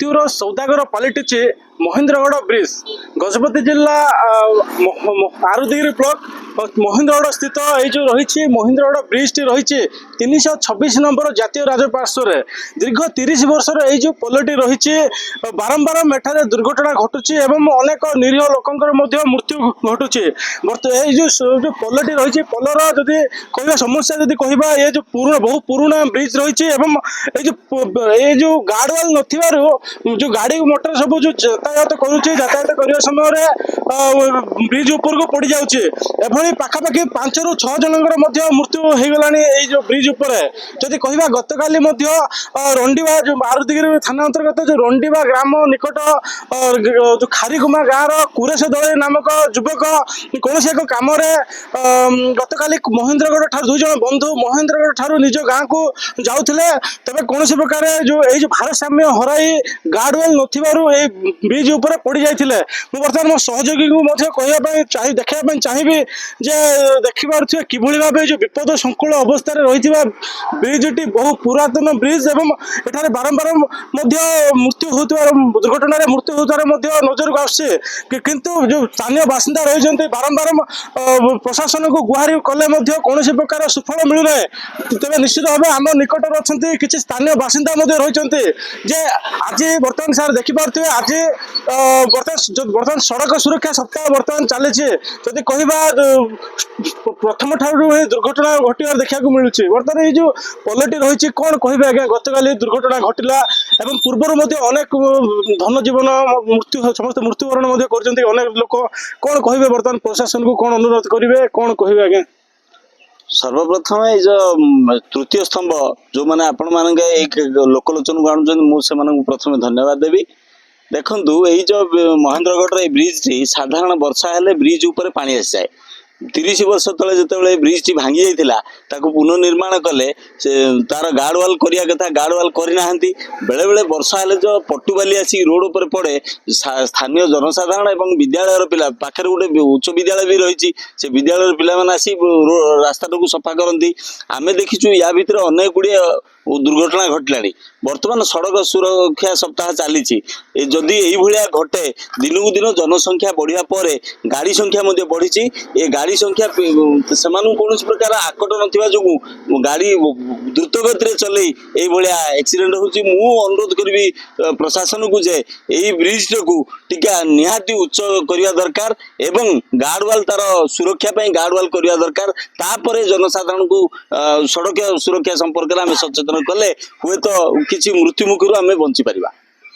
मृत्युर सौदागर पलटि महेन्द्रगढ़ ब्रिज गजपति जिला आरुदिगिरी ब्लॉक महेन्द्रगढ़ स्थित ये जो रही महेन्द्रगढ़ ब्रिज टी रही 326 नंबर जातीय राजपार्श्व दीर्घ 30 वर्ष जो पोलटी रही बारंबार मेठारे दुर्घटना घटुची एवं अनेक निरीह लोकंकर मृत्यु घटुची जो पोलटी रही पोलर जदि कह समस्या जदि कह ये जो बहु पुराना ब्रिज रही ये जो गार्डवाल न जो गाड़ी मोटर सब जो यातायात यातायात करने समय ब्रिज उपर को पड़ जाऊे पाखापाखि 5 ରୁ 6 जनकर मृत्यु हो गला जो ब्रिज उपर जदि कह गत काली रंडीवा जो आरुदिगिरी थाना अंतर्गत जो रंडीवा ग्राम निकट जो खारीगुमा गाँव कुरेश दले नामक युवक कौन एक कम गत काली महेन्द्रगढ़ ठार 2 जन बंधु महेन्द्रगढ़ ठार निज गाँव को जाऊे तेज कौन प्रकार जो ये भारसाम्य हराई गार्डवेल न ब्रिज उपर पड़ जाते बर्तमान मो सहयोगी को कहवाई देखा चाहिए जे देखिपे कि भाव जो विपद संकुल अवस्था रही ब्रिजटी बहु पुरातन ब्रिज एवं एठारे बारंबार मृत्यु होता दुर्घटना मृत्यु होतार नजर को आसছে किंतु जो स्थानीय बासिंदा रही बारंबार प्रशासन को गुहारी कले कौन प्रकार सुफल मिलूना तेज निश्चित भाव आम निकटर अच्छा किसी स्थानीय बासिंदा रही आज बर्तमान सार देखिपे आज बर्तमान सड़क सुरक्षा सप्ताह बर्तमान चली जदि कह प्रथम ठार दुर्घटना घटवार देखा मिलूँ बर्तमान ये जो पलटी रही कौन कह आज्ञा गत काली दुर्घटना घटला एवं पूर्वर अनेक धन जीवन मृत्यु समस्त मृत्युवरण अनेक लोक कौन कहे बर्तमान प्रशासन को कौन अनुरोध करेंगे कौन कहे आज्ञा सर्वप्रथम ये जो तृतीय स्तंभ जो मैंने आपण मान लोकलोचन को आणुन प्रथम धन्यवाद देवी देखु यही जो महेन्द्रगढ़ ब्रिज टी साधारण वर्षा हेले ब्रिज ऊपर पानी आसी जाए 30 वर्ष तले जिते ब्रिज टी भांगी जाइथिला ताको पुनर्निर्माण कले तार गार्डवाल करिया कथा गार्डवाल करना बेले बेले वर्षा हेले जो पटुबाली आसी रोड ऊपर पड़े स्थानीय जनसाधारण एवं विद्यालय पिला पाखे गोटे उच्च विद्यालय भी रही से विद्यालय पिला माने आसी रास्ता को सफा करती आमे देखीचु या भितर अनेक गुड़िया दुर्घटना घटलानी वर्तमान सड़क सुरक्षा सप्ताह चली जदि यही घटे दिन को दिन जनसंख्या बढ़िया पर गाड़ी संख्या बढ़ी ए गाड़ी संख्या से कौन प्रकार आकट ना गाड़ी द्रुत गति चल एक्सीडेंट होची मु अनुरोध करी प्रशासन को जे यही ब्रिज को टिका निहाती उच्च करने दरकार एवं गार्डवाल तार सुरक्षा गार्डवाल करने दरकार तापर जनसाधारण को सड़क सुरक्षा संपर्क में सचेतन कले हुए तो किसी मृत्यु मुखर आम बंची पारिबा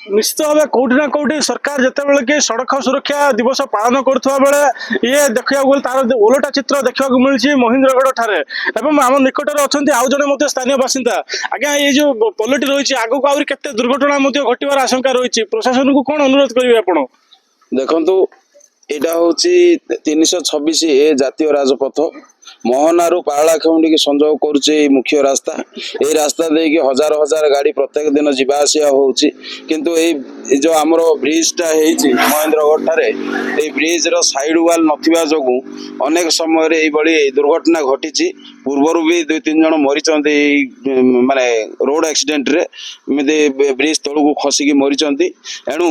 निश्चित भाव कौटी ना कौटी सरकार जिते कि सड़क सुरक्षा दिवस पालन करुवा बेले ये देखा गले तार ओलटा चित्र देखा मिली महेन्द्रगढ़ ठारे एवं आम निकटर अच्छा आउ जड़े स्थानीय बासिंदा आज्ञा ये जो पलटी रही आग को आहरी केते दुर्घटना घटवार आशंका रही प्रशासन को कौन अनुरोध करेंगे आप देखु यहाँ हूँ 326 ए जातीय राजपथ मोहनारू पारलाखेमुंडी की संजोग करुचे मुख्य रास्ता ये रास्ता देखिए हजार हजार गाड़ी प्रत्येक दिन जीवा आसिया होची किंतु ये जो आमर ब्रिजटा है महेन्द्रगढ़ ठारे ये ब्रिज रो साइड वाल नथिबा जोगु अनेक समय रे बड़ी दुर्घटना घटी पूर्वर भी 2-3 जन मरी माने रोड एक्सीडेंट रे ब्रिज तल को खसिकी मरी एणु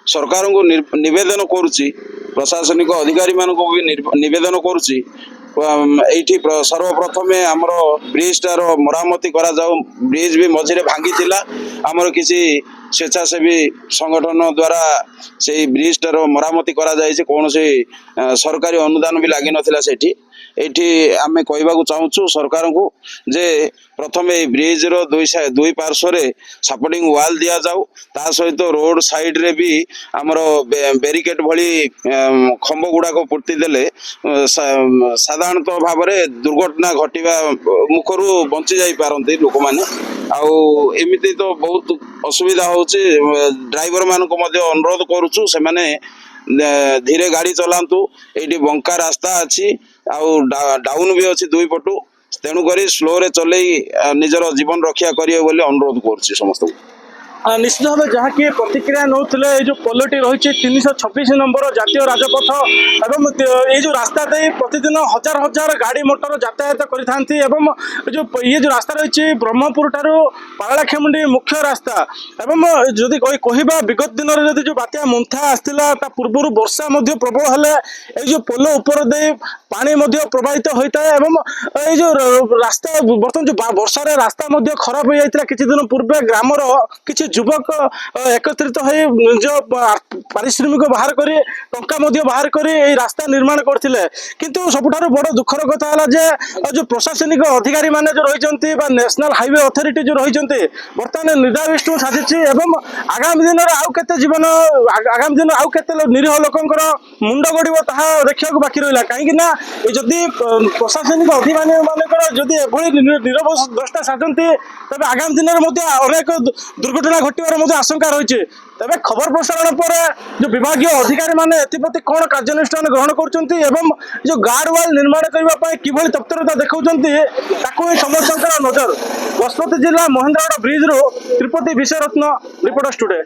सरकार को निवेदन करुची प्रशासनिक अधिकारी मान को भी निवेदन करुची एठी सर्वप्रथम आमर ब्रिज टार मरामती करा जाऊ ब्रिज भी मझे भांगी थिला आमर किसी स्वेच्छासेवी संगठन द्वारा से ब्रिज टार मरामती करा जाए कौन से सरकारी अनुदान भी लगी नथिला सेठी एठी आमे कहबाकू चाहूँ सरकार को जे प्रथम ब्रिज रो दुई पार्श्व रे सपोर्टिंग वाल दिया जाऊ ता सहित रोड साइड रे भी आमर बेरिकेड भली खंब गुड़ाक पुर्ति देले साधारणतः भाव में दुर्घटना घटवा मुखरू बंची जाई पारंती लोक माने आउ एमिति तो बहुत असुविधा होची ड्राइवर मान को मध्य अनुरोध करूछु से माने धीरे गाड़ी चलांतु एठी बंका रास्ता अच्छी आउ डाउन भी अच्छी दुई पटू तेणुक स्लो रे चल निजर जीवन रक्षा करेंगे बोली अनुरोध कर समस्त ନିଶ୍ଚିତ ଭାବେ ଯାହାକି ପ୍ରତିକ୍ରିୟା ନେଉଥିଲେ ଏଇ ଯେଉଁ ପୋଲଟି ରହିଛି 326 ନମ୍ବର ଜାତୀୟ ରାଜପଥ ଏବଂ ଏଇ ଯେଉଁ ରାସ୍ତା ଦେଇ ପ୍ରତିଦିନ ହଜାର ହଜାର ଗାଡ଼ି ମଟର ଯାତାୟାତ କରିଥାନ୍ତି ଏବଂ ଇଏ ଯେଉଁ ରାସ୍ତା ରହିଛି ବ୍ରହ୍ମପୁର ଠାରୁ ପାରଳାଖେମୁଣ୍ଡି ମୁଖ୍ୟ ରାସ୍ତା ଏବଂ ଯଦି କହିବା ବିଗତ ଦିନରେ ଯଦି ଯେଉଁ ବାତ୍ୟା ମୁନ୍ଥା ଆସିଥିଲା ତା ପୂର୍ବରୁ ବର୍ଷା ମଧ୍ୟ ପ୍ରବଳ ହେଲେ ଏଇ ଯେଉଁ ପୋଲ ଉପର ଦେଇ ପାଣି ମଧ୍ୟ ପ୍ରବାହିତ ହୋଇଥାଏ ଏବଂ ଏଇ ଯେଉଁ ରାସ୍ତା ବର୍ତ୍ତମାନ ଯେଉଁ ବର୍ଷାରେ ରାସ୍ତା ମଧ୍ୟ ଖରାପ ହୋଇଯାଇଥିଲା କିଛି ଦିନ ପୂର୍ବେ ଗ୍ରାମର କିଛି ଯୁବକ ଏକତ୍ରିତ ହୋଇ ନିଜ ପାରିଶ୍ରମିକ ବାହାର କରି ଟଙ୍କା ମଧ୍ୟ ବାହାର କରି ଏହି ରାସ୍ତା ନିର୍ମାଣ କରିଥିଲେ କିନ୍ତୁ ସବୁଠାରୁ ବଡ଼ ଦୁଃଖର କଥା ହେଲା ଯେ ଯେଉଁ ପ୍ରଶାସନିକ ଅଧିକାରୀ ମାନେ ଯେଉଁ ରହିଛନ୍ତି ବା ନ୍ୟାସନାଲ ହାଇୱେ ଅଥରିଟି ଯେଉଁ ରହିଛନ୍ତି ବର୍ତ୍ତମାନ ନିରାବିଷ୍ଟ ସାଜିଛି ଏବଂ ଆଗାମୀ ଦିନରେ ଆଉ କେତେ ଜୀବନ ଆଗାମୀ ଦିନରେ ଆଉ କେତେ ନିରୀହ ଲୋକଙ୍କର ମୁଣ୍ଡ ଗଡ଼ିବ ତାହା ଦେଖିବାକୁ ବାକି ରହିଲା କାହିଁକି ନା ଯଦି ପ୍ରଶାସନିକ ଅଧିକାରୀ ମାନଙ୍କର ଯଦି ଏଭଳି ନିରବ ଦ୍ରଷ୍ଟା ସାଜନ୍ତି ତେବେ ଆଗାମୀ ଦିନରେ ମଧ୍ୟ ଅନେକ ଦୁର୍ଘଟଣା ଘଟିବାର ମଧ୍ୟ ଆଶଙ୍କା ରହିଛି ତେବେ ଖବର ପ୍ରସାରଣ ପରେ ଯେଉଁ ବିଭାଗୀୟ ଅଧିକାରୀ ମାନେ ଏଥିପ୍ରତି କ'ଣ କାର୍ଯ୍ୟାନୁଷ୍ଠାନ ଗ୍ରହଣ କରୁଛନ୍ତି ଏବଂ ଯେଉଁ ଗାର୍ଡ ୱାଲ୍ ନିର୍ମାଣ କରିବା ପାଇଁ କିଭଳି ତତ୍ପରତା ଦେଖାଉଛନ୍ତି ତାକୁ ହିଁ ସମସ୍ତଙ୍କର ନଜର ଗଜପତି ଜିଲ୍ଲା ମହେନ୍ଦ୍ରଗଡ଼ ବ୍ରିଜରୁ ତ୍ରିପତି ବିଶ୍ୱରତ୍ନ ରିପୋର୍ଟର୍ସ ଟୁଡେ।